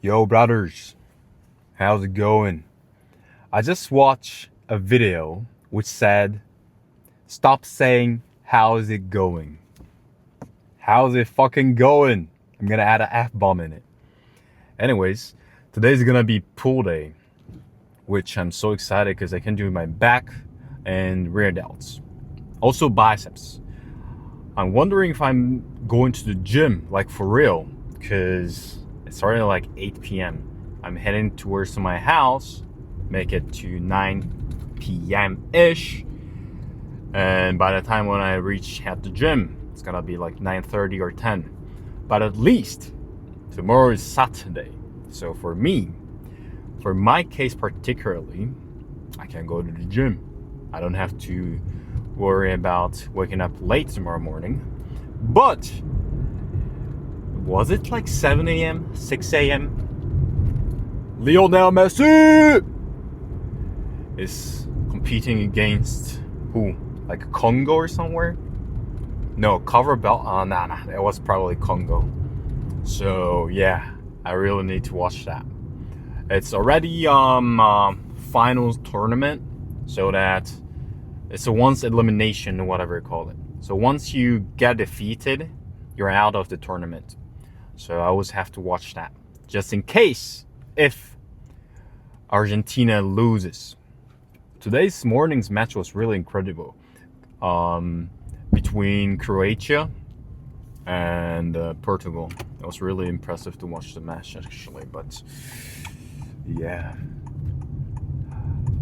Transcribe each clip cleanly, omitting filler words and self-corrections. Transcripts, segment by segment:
Yo, brothers, how's it going? I just watched a video which said, stop saying, how's it going? How's it fucking going? I'm gonna add an F bomb in it. Anyways, today's gonna be pool day, which I'm so excited because I can do my back and rear delts. Also biceps. I'm wondering if I'm going to the gym, like for real, because it's already like 8 p.m. I'm heading towards my house, make it to 9 p.m.-ish. And by the time when I reach at the gym, it's gonna be like 9:30 or 10. But at least tomorrow is Saturday. So for my case particularly, I can go to the gym. I don't have to worry about waking up late tomorrow morning. But was it like 7 a.m., 6 a.m.? Lionel Messi is competing against who? Like Congo or somewhere? No, cover belt. Nah, it was probably Congo. So yeah, I really need to watch that. It's already finals tournament, so that it's a once elimination, whatever you call it. So once you get defeated, you're out of the tournament. So I always have to watch that, just in case if Argentina loses. Today's morning's match was really incredible. Between Croatia and Portugal. It was really impressive to watch the match actually, but yeah.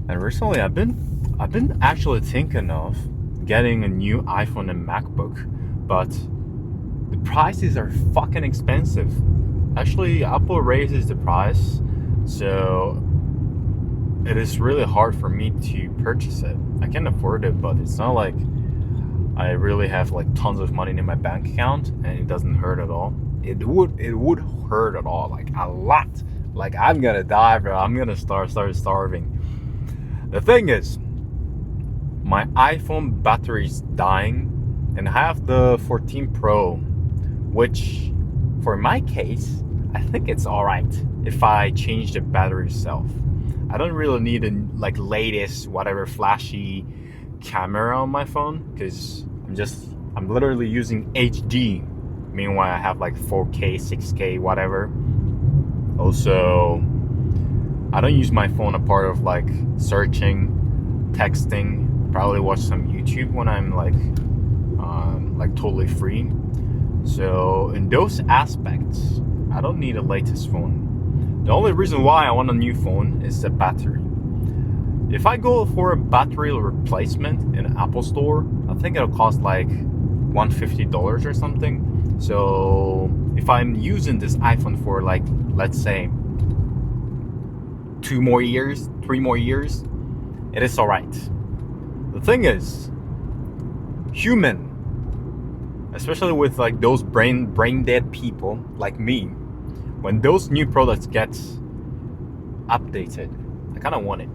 And recently I've been actually thinking of getting a new iPhone and MacBook, but the prices are fucking expensive. Actually, Apple raises the price, so it is really hard for me to purchase it. I can afford it, but it's not like I really have like tons of money in my bank account, and it doesn't hurt at all. It would hurt at all, like a lot. Like I'm gonna die, bro. I'm gonna start starving. The thing is, my iPhone battery is dying, and I have the 14 Pro, which for my case, I think it's alright if I change the battery itself. I don't really need a like latest whatever flashy camera on my phone, because I'm literally using HD. Meanwhile, I have like 4K, 6K, whatever. Also, I don't use my phone a part of like searching, texting, probably watch some YouTube when I'm like totally free. So in those aspects, I don't need a latest phone. The only reason why I want a new phone is the battery. If I go for a battery replacement in an Apple store, I think it'll cost like $150 or something. So if I'm using this iPhone for like, let's say 2 more years, 3 more years, it is alright. The thing is, human, especially with like those brain dead people like me, when those new products get updated, I kind of want it.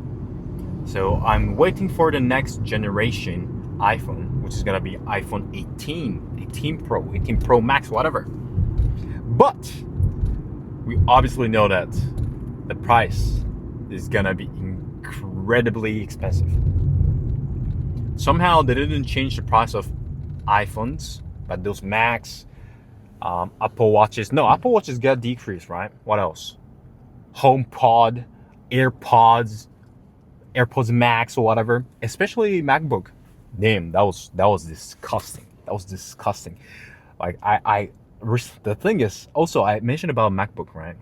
So I'm waiting for the next generation iPhone, which is gonna be iPhone 18 Pro, 18 Pro Max, whatever. But we obviously know that the price is gonna be incredibly expensive. Somehow they didn't change the price of iPhones, but those Macs, Apple Watches. No, Apple Watches get decreased, right? What else? HomePod, AirPods Max or whatever. Especially MacBook. Damn, that was disgusting. That was disgusting. Like the thing is, also I mentioned about MacBook, right?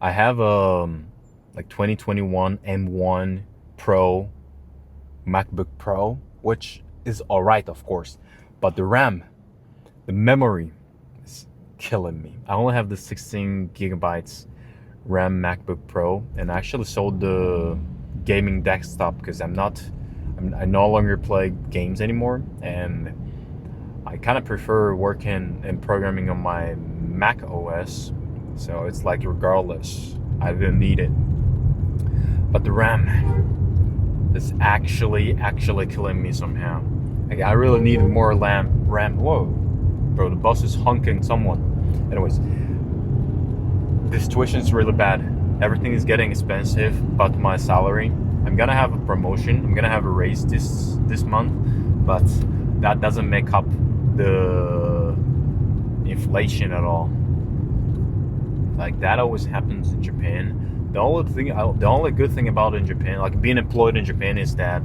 I have like 2021 M1 Pro MacBook Pro, which is alright, of course, but the RAM, the memory is killing me. I only have the 16 gigabytes RAM MacBook Pro, and I actually sold the gaming desktop because I no longer play games anymore, and I kind of prefer working and programming on my Mac OS. So it's like regardless, I didn't need it. But the RAM is actually killing me somehow. Like I really need more RAM. Whoa, bro, the bus is honking someone. Anyways, the situation is really bad. Everything is getting expensive, but my salary, I'm gonna have a promotion, I'm gonna have a raise this month, but that doesn't make up the inflation at all. Like, that always happens in Japan. The only good thing about it in Japan, like being employed in Japan, is that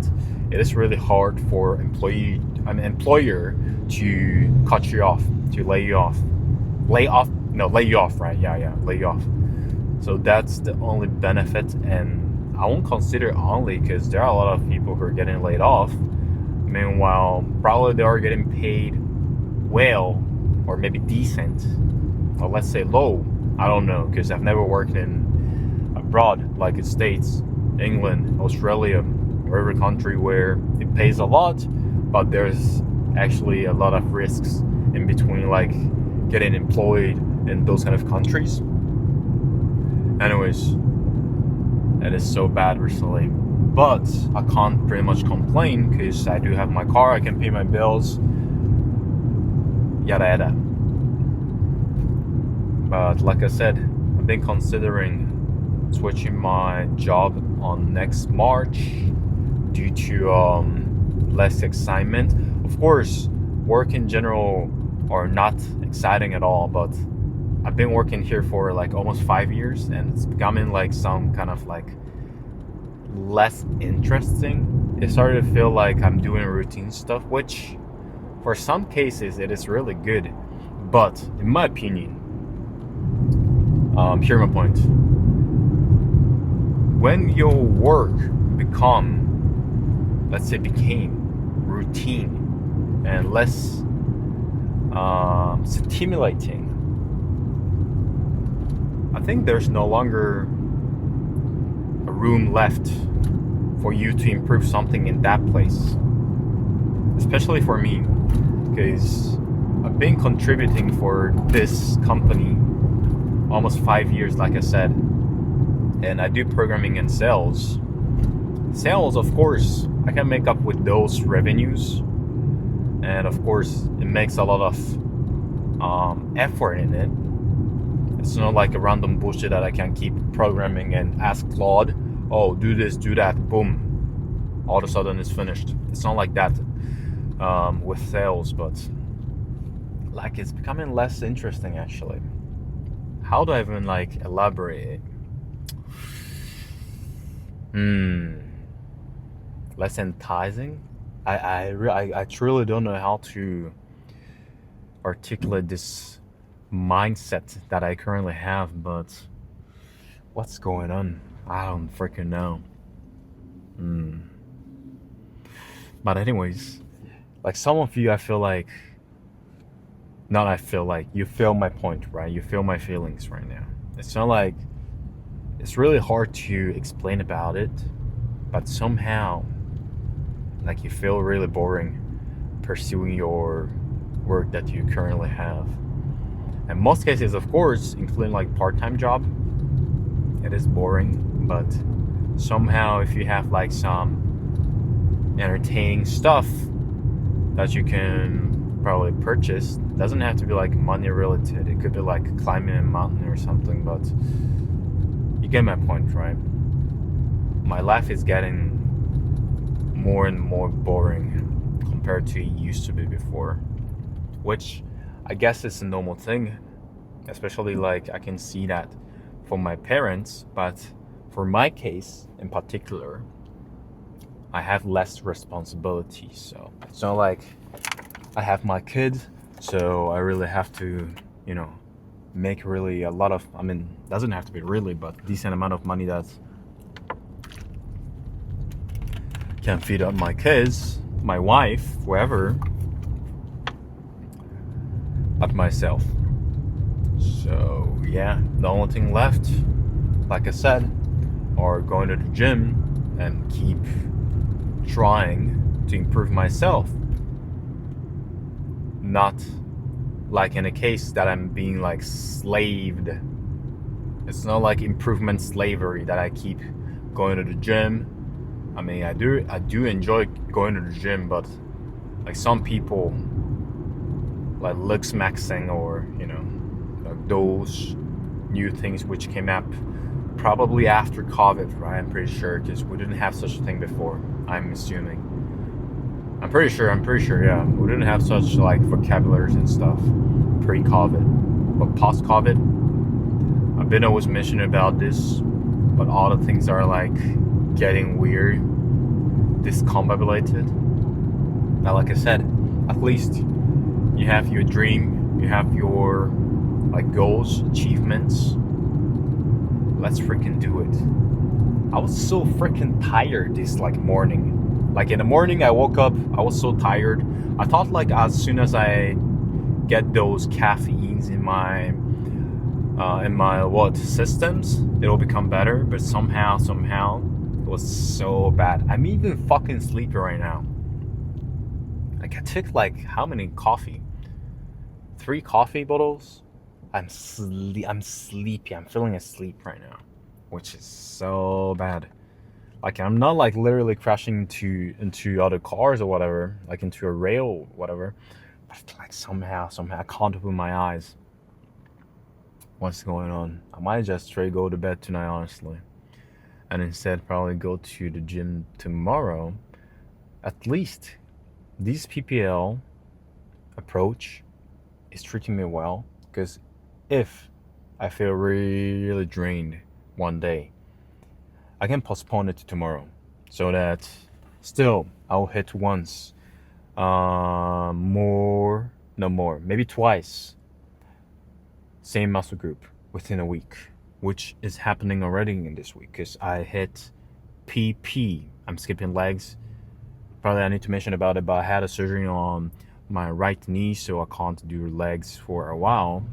it is really hard for an employer to cut you off, to lay you off, right? Yeah, lay you off. So that's the only benefit, and I won't consider only, because there are a lot of people who are getting laid off. Meanwhile, probably they are getting paid well, or maybe decent, or let's say low. I don't know, because I've never worked in abroad, like in States, England, Australia, or every country where it pays a lot, but there's actually a lot of risks in between, like getting employed in those kind of countries. Anyways, it is so bad recently, but I can't pretty much complain, because I do have my car, I can pay my bills, yada yada. But like I said, I've been considering switching my job on next March due to less excitement. Of course, work in general are not exciting at all, but I've been working here for like almost 5 years, and it's becoming like some kind of like less interesting. It started to feel like I'm doing routine stuff, which for some cases it is really good, but in my opinion, hear my point. When your work became routine and less stimulating, I think there's no longer a room left for you to improve something in that place. Especially for me, because I've been contributing for this company almost 5 years, like I said, and I do programming and sales. Sales, of course, I can make up with those revenues, and of course, it makes a lot of effort in it. It's not like a random bullshit that I can keep programming and ask Claude, oh, do this, do that, boom, all of a sudden it's finished. It's not like that with sales, but like it's becoming less interesting actually. How do I even like elaborate it? Less enticing? I truly don't know how to articulate this mindset that I currently have, but what's going on? I don't freaking know. But anyways, like some of you, you feel my point, right? You feel my feelings right now. It's not like, it's really hard to explain about it, but somehow, like you feel really boring pursuing your work that you currently have. In most cases, of course, including like part-time job, it is boring, but somehow if you have like some entertaining stuff that you can probably purchase, it doesn't have to be like money related. It could be like climbing a mountain or something, but you get my point, right? My life is getting more and more boring compared to it used to be before, which I guess it's a normal thing, especially like I can see that from my parents, but for my case in particular, I have less responsibility. So it's not like I have my kids, so I really have to, make really a lot of, doesn't have to be really, but decent amount of money that can feed up my kids, my wife, whoever, but myself. So yeah, the only thing left, like I said, are going to the gym and keep trying to improve myself. Not like in a case that I'm being like slaved. It's not like improvement slavery that I keep going to the gym. I do enjoy going to the gym, but like some people like looks maxing or like those new things which came up probably after COVID, right? I'm pretty sure, because we didn't have such a thing before. I'm assuming. I'm pretty sure. Yeah, we didn't have such like vocabularies and stuff pre-COVID, but post-COVID, Abino was mentioning about this, but all the things are like getting weird, discombobulated. Now, like I said, at least you have your dream, you have your like goals, achievements. Let's freaking do it. I was so freaking tired this like morning. Like in the morning I woke up, I was so tired. I thought like as soon as I get those caffeines in my systems, it'll become better. But somehow it was so bad. I'm even fucking sleepy right now. Like I took like how many coffee? 3 coffee bottles. I'm sleepy. I'm feeling asleep right now, which is so bad. Like I'm not like literally crashing into other cars or whatever, like into a rail or whatever, but like somehow I can't open my eyes. What's going on? I might just straight go to bed tonight, honestly, and instead probably go to the gym tomorrow. At least this PPL approach is treating me well, because if I feel really drained one day, I can postpone it to tomorrow, so that still I'll hit once, maybe twice, same muscle group within a week, which is happening already in this week, because I hit PP. I'm skipping legs. Probably I need to mention about it, but I had a surgery on my right knee, so I can't do legs for a while.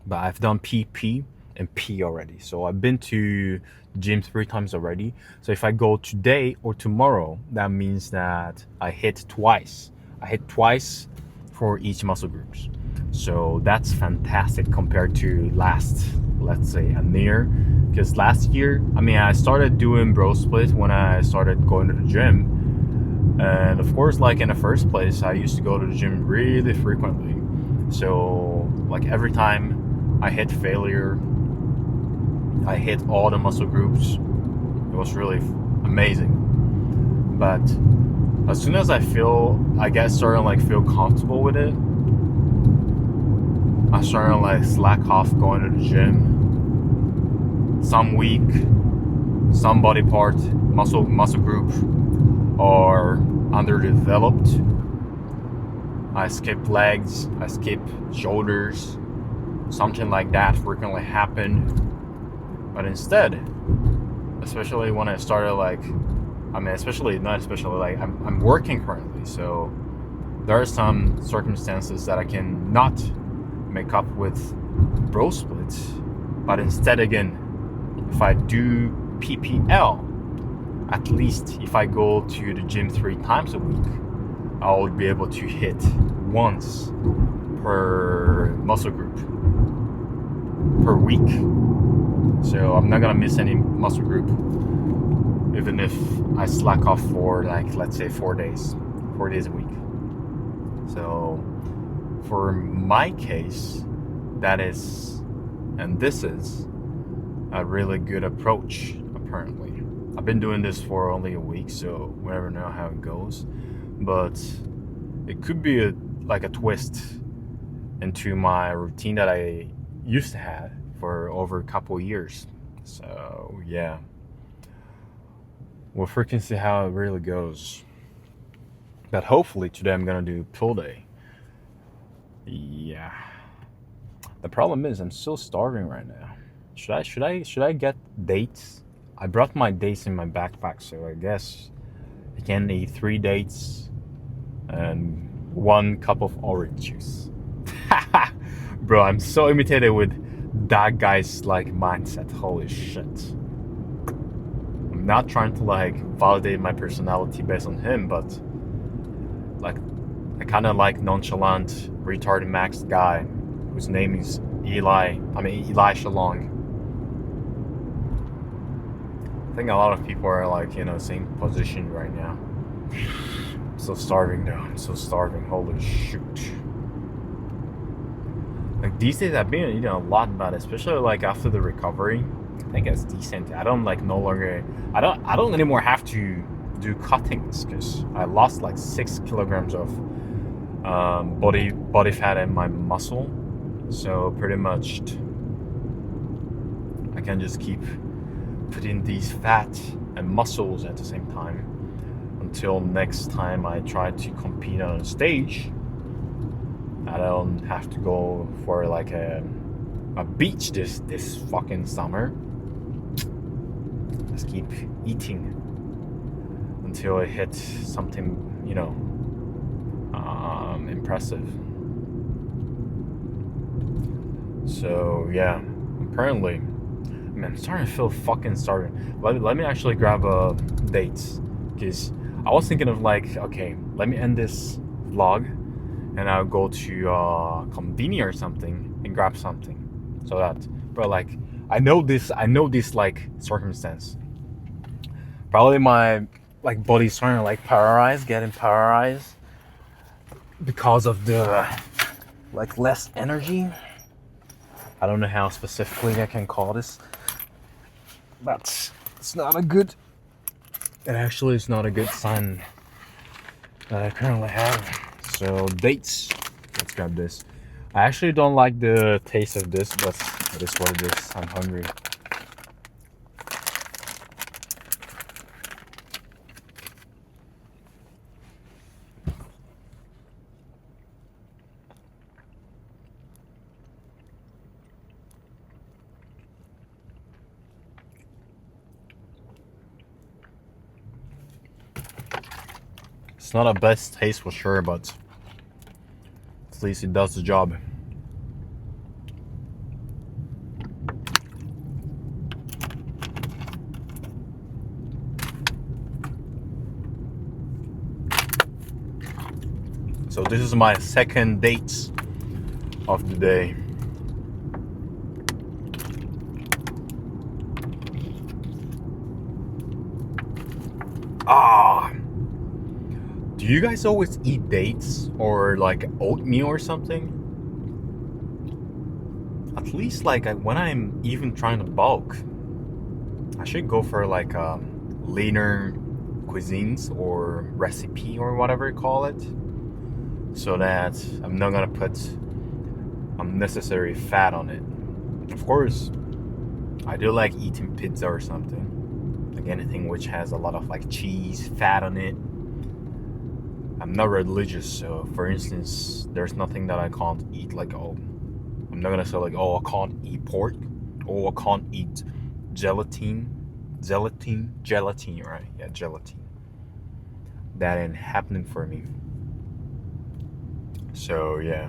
But I've done PP and P already. So I've been to gym 3 times already. So if I go today or tomorrow, that means that I hit twice. I hit twice for each muscle groups. So that's fantastic compared to last, let's say, a year. Because last year, I started doing bro split when I started going to the gym. And of course, like in the first place, I used to go to the gym really frequently. So like every time I hit failure, I hit all the muscle groups. It was really amazing. But as soon as I feel comfortable with it, I started like slack off going to the gym. Some week, some body part, muscle group are underdeveloped. I skip legs, I skip shoulders, something like that frequently happened. But instead, especially when I started I'm working currently, so there are some circumstances that I can not make up with bro splits. But instead, again, if I do PPL, at least if I go to the gym 3 times a week, I will be able to hit once per muscle group per week. So I'm not gonna miss any muscle group, even if I slack off for like, let's say 4 days a week. So for my case, this is a really good approach, apparently. I've been doing this for only a week, so we never know how it goes. But it could be a twist into my routine that I used to have for over a couple of years. So yeah, we'll freaking see how it really goes. But hopefully today I'm gonna do pull day. Yeah. The problem is I'm still starving right now. Should I get dates? I brought my dates in my backpack, so I guess I can eat 3 dates and 1 cup of orange juice. Bro, I'm so imitated with that guy's like mindset. Holy shit. I'm not trying to like validate my personality based on him, but like I kind of like nonchalant, retarded max guy whose name is Elisha Long. I think a lot of people are like, same position right now. I'm so starving though. I'm so starving. Holy shoot. Like these days, I've been eating a lot, but especially like after the recovery, I think it's decent. I don't like no longer. I don't anymore have to do cuttings because I lost like 6 kilograms of body fat in my muscle. So pretty much, I can just keep putting these fat and muscles at the same time until next time I try to compete on a stage. I don't have to go for like a beach this fucking summer. Just keep eating until it hits something, impressive. So yeah, apparently, man, I'm starting to feel fucking starving. Let me actually grab dates, because I was thinking of like, okay, let me end this vlog and I'll go to convenience or something and grab something. So that, bro, like I know this like circumstance. Probably my like body's starting to like getting paralyzed because of the like less energy. I don't know how specifically I can call this, but it's not a good. It actually is not a good sign that I currently have. So dates. Let's grab this. I actually don't like the taste of this, but it is what it is. I'm hungry. It's not a best taste for sure, but at least it does the job. So this is my second date of the day. Do you guys always eat dates or like oatmeal or something? At least like when I'm even trying to bulk, I should go for like leaner cuisines or recipe or whatever you call it, so that I'm not gonna put unnecessary fat on it. Of course, I do like eating pizza or something, like anything which has a lot of like cheese, fat on it. I'm not religious, so for instance, there's nothing that I can't eat. Like, I'm not gonna say like, I can't eat pork, I can't eat gelatin, right? Yeah, gelatin. That ain't happening for me. So yeah,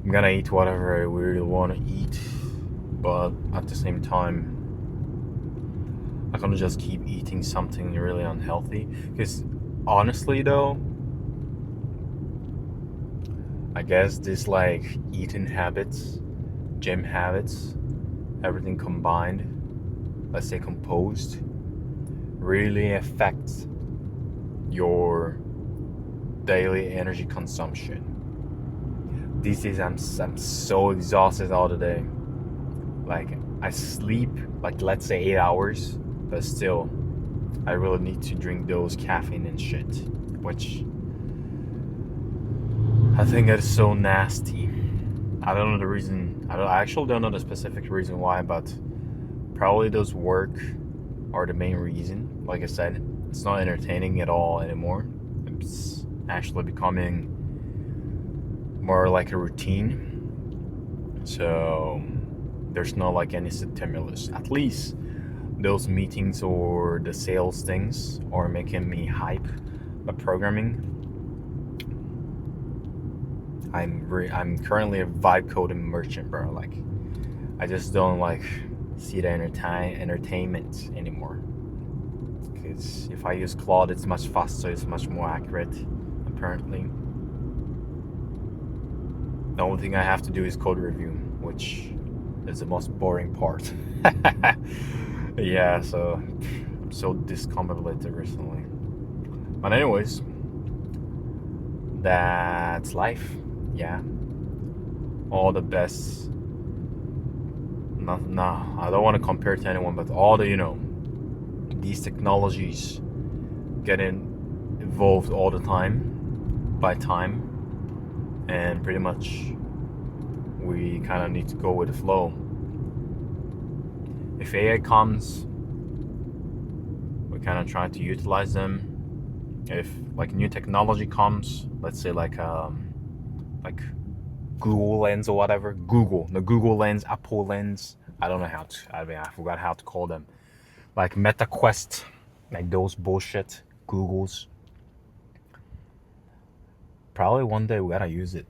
I'm gonna eat whatever I really want to eat, but at the same time, I can't just keep eating something really unhealthy. Because honestly though, I guess this like eating habits, gym habits, everything combined, let's say composed, really affects your daily energy consumption. These days I'm so exhausted all the day. Like I sleep like let's say 8 hours, but still I really need to drink those caffeine and shit, which I think that is so nasty. I don't know the reason. I actually don't know the specific reason why, but probably those work are the main reason. Like I said, it's not entertaining at all anymore. It's actually becoming more like a routine. So there's not like any stimulus. At least those meetings or the sales things are making me hype. But programming, I'm currently a vibe coding merchant, bro. Like I just don't like see the entertainment anymore. Because if I use Claude, it's much faster, it's much more accurate. Apparently, the only thing I have to do is code review, which is the most boring part. Yeah, so I'm so discombobulated recently. But anyways, that's life. Yeah. all the best. Nah, I don't want to compare to anyone, but all the, these technologies getting evolved all the time by time, and pretty much we kind of need to go with the flow. If AI comes, we kind of try to utilize them. If like new technology comes, let's say like Google Lens or whatever, the Google Lens, Apple Lens, I don't know I forgot how to call them, like Meta Quest, like those bullshit Googles. Probably one day we gotta use it.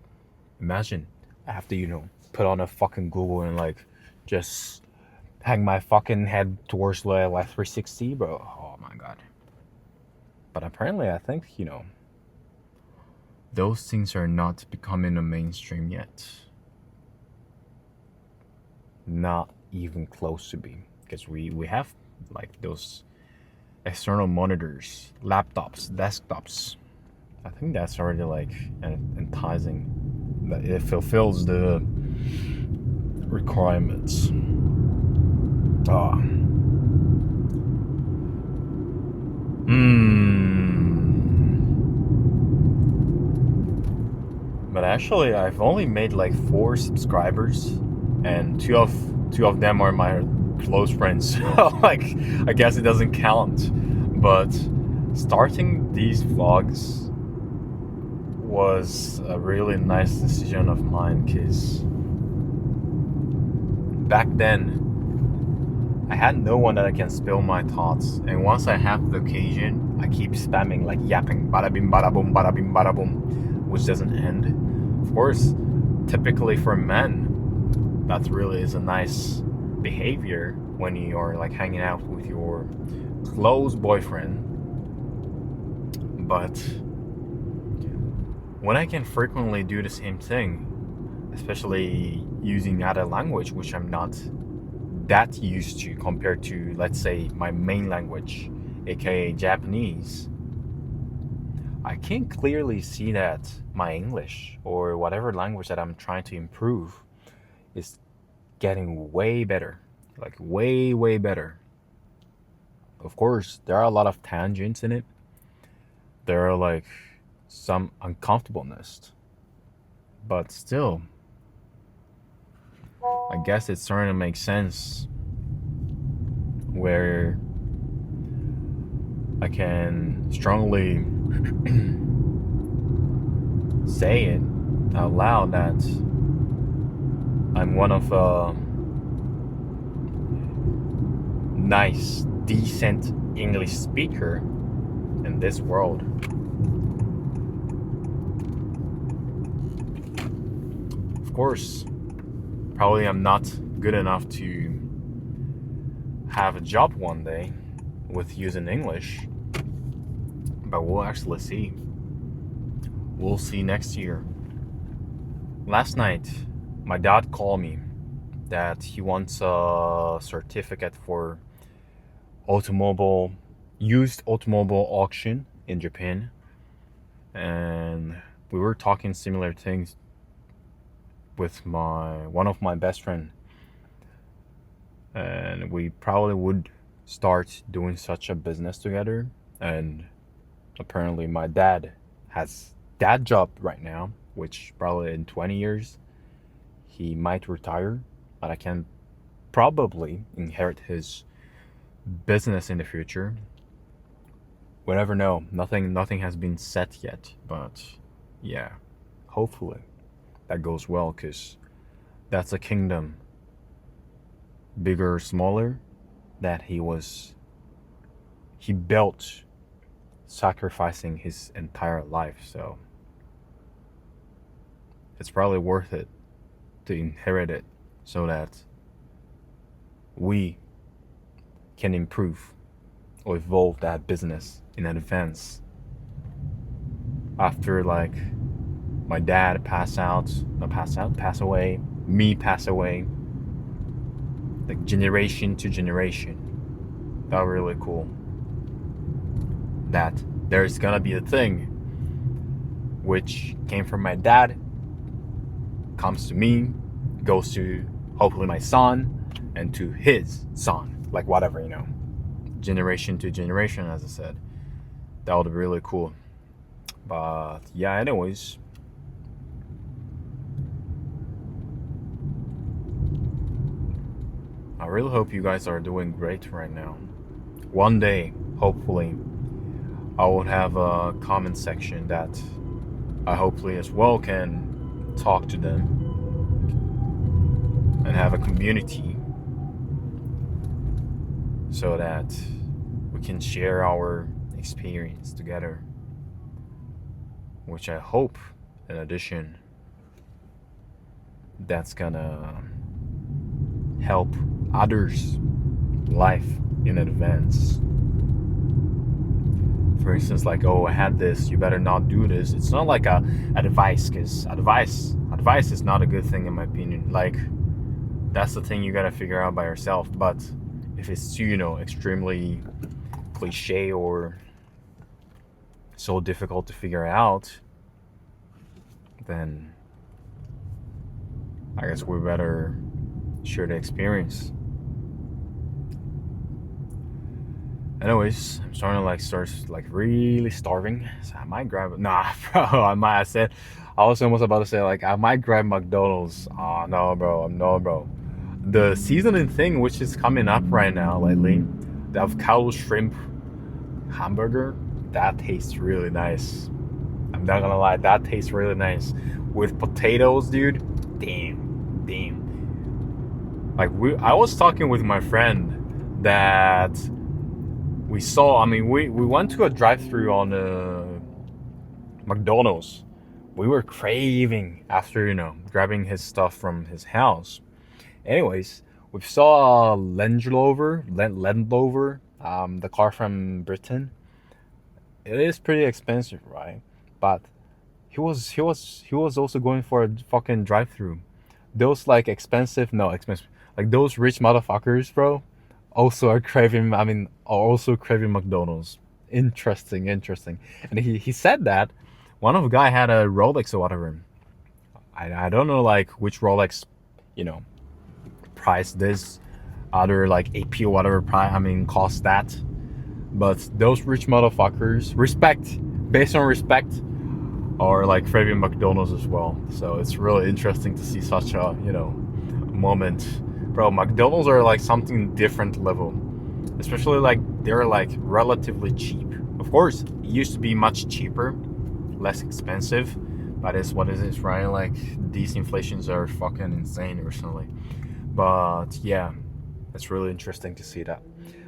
Imagine I have to, put on a fucking Google and like just hang my fucking head towards the like 360, bro. Oh my god. But apparently I think, those things are not becoming a mainstream yet. Not even close to being. Because we have like those external monitors, laptops, desktops. I think that's already like enticing. That it fulfills the requirements. But actually, I've only made like 4 subscribers, and two of them are my close friends. Like, I guess it doesn't count. But starting these vlogs was a really nice decision of mine, because back then I had no one that I can spill my thoughts, and once I have the occasion, I keep spamming, like yapping, bada bim bada boom, bada bim bada boom, which doesn't end. Of course, typically for men, that really is a nice behavior when you're like hanging out with your close boyfriend. But when I can frequently do the same thing, especially using other language, which I'm not that used to compared to, let's say, my main language, aka Japanese, I can clearly see that my English or whatever language that I'm trying to improve is getting way better, like way, way better. Of course, there are a lot of tangents in it. There are like some uncomfortableness, but still, I guess it's starting to make sense where I can strongly say it out loud that I'm one of a nice, decent English speaker in this world. Of course, probably I'm not good enough to have a job one day with using English, but we'll actually see. We'll see next year. Last night, my dad called me that he wants a certificate for used automobile auction in Japan, and we were talking similar things with one of my best friend, and we probably would start doing such a business together. And apparently my dad has that job right now, which probably in 20 years he might retire, but I can probably inherit his business in the future. We never know. Nothing has been set yet, but yeah, hopefully that goes well, because that's a kingdom, bigger or smaller, that he built sacrificing his entire life. So it's probably worth it to inherit it so that we can improve or evolve that business in advance. After like my dad pass away, me pass away, like generation to generation. That was really cool. That there's gonna be a thing which came from my dad, comes to me goes to hopefully my son and to his son, like whatever, generation to generation, as I said. That would be really cool. But yeah, anyways, I really hope you guys are doing great right now. One day, hopefully, I will have a comment section that I hopefully as well can talk to them and have a community so that we can share our experience together, which I hope, in addition, that's gonna help others' life in advance. For instance, like, oh, I had this, you better not do this. It's not like a advice, because advice is not a good thing in my opinion. Like, that's the thing you gotta figure out by yourself. But if it's too, extremely cliche or so difficult to figure out, then I guess we better share the experience. Anyways, I'm starting to start really starving, so I might grab. Nah, bro. I was almost about to say I might grab McDonald's. Oh no, bro. No, bro. The seasoning thing, which is coming up right now lately, the avocado shrimp hamburger, that tastes really nice. I'm not gonna lie, that tastes really nice with potatoes, dude. Damn. I was talking with my friend that we went to a drive-thru on McDonald's. We were craving after, grabbing his stuff from his house. Anyways, we saw a Land Rover, the car from Britain. It is pretty expensive, right? But he was also going for a fucking drive-thru. Those expensive, those rich motherfuckers, bro, are also craving McDonald's. Interesting. And he said that one of the guy had a Rolex or whatever. I don't know which Rolex, price this other AP or whatever cost that. But those rich motherfuckers, based on respect, are craving McDonald's as well. So it's really interesting to see such a moment. Bro, McDonald's are something different level, especially they're relatively cheap. Of course, it used to be much cheaper, less expensive, but it's what it is, right? These inflations are fucking insane recently. But yeah, it's really interesting to see that.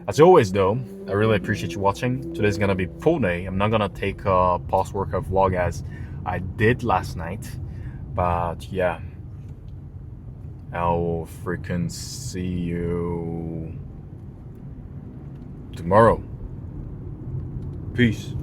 As always, though, I really appreciate you watching. Today's gonna be full day. I'm not gonna take a post-workout vlog as I did last night. But yeah, I'll freaking see you tomorrow. Peace.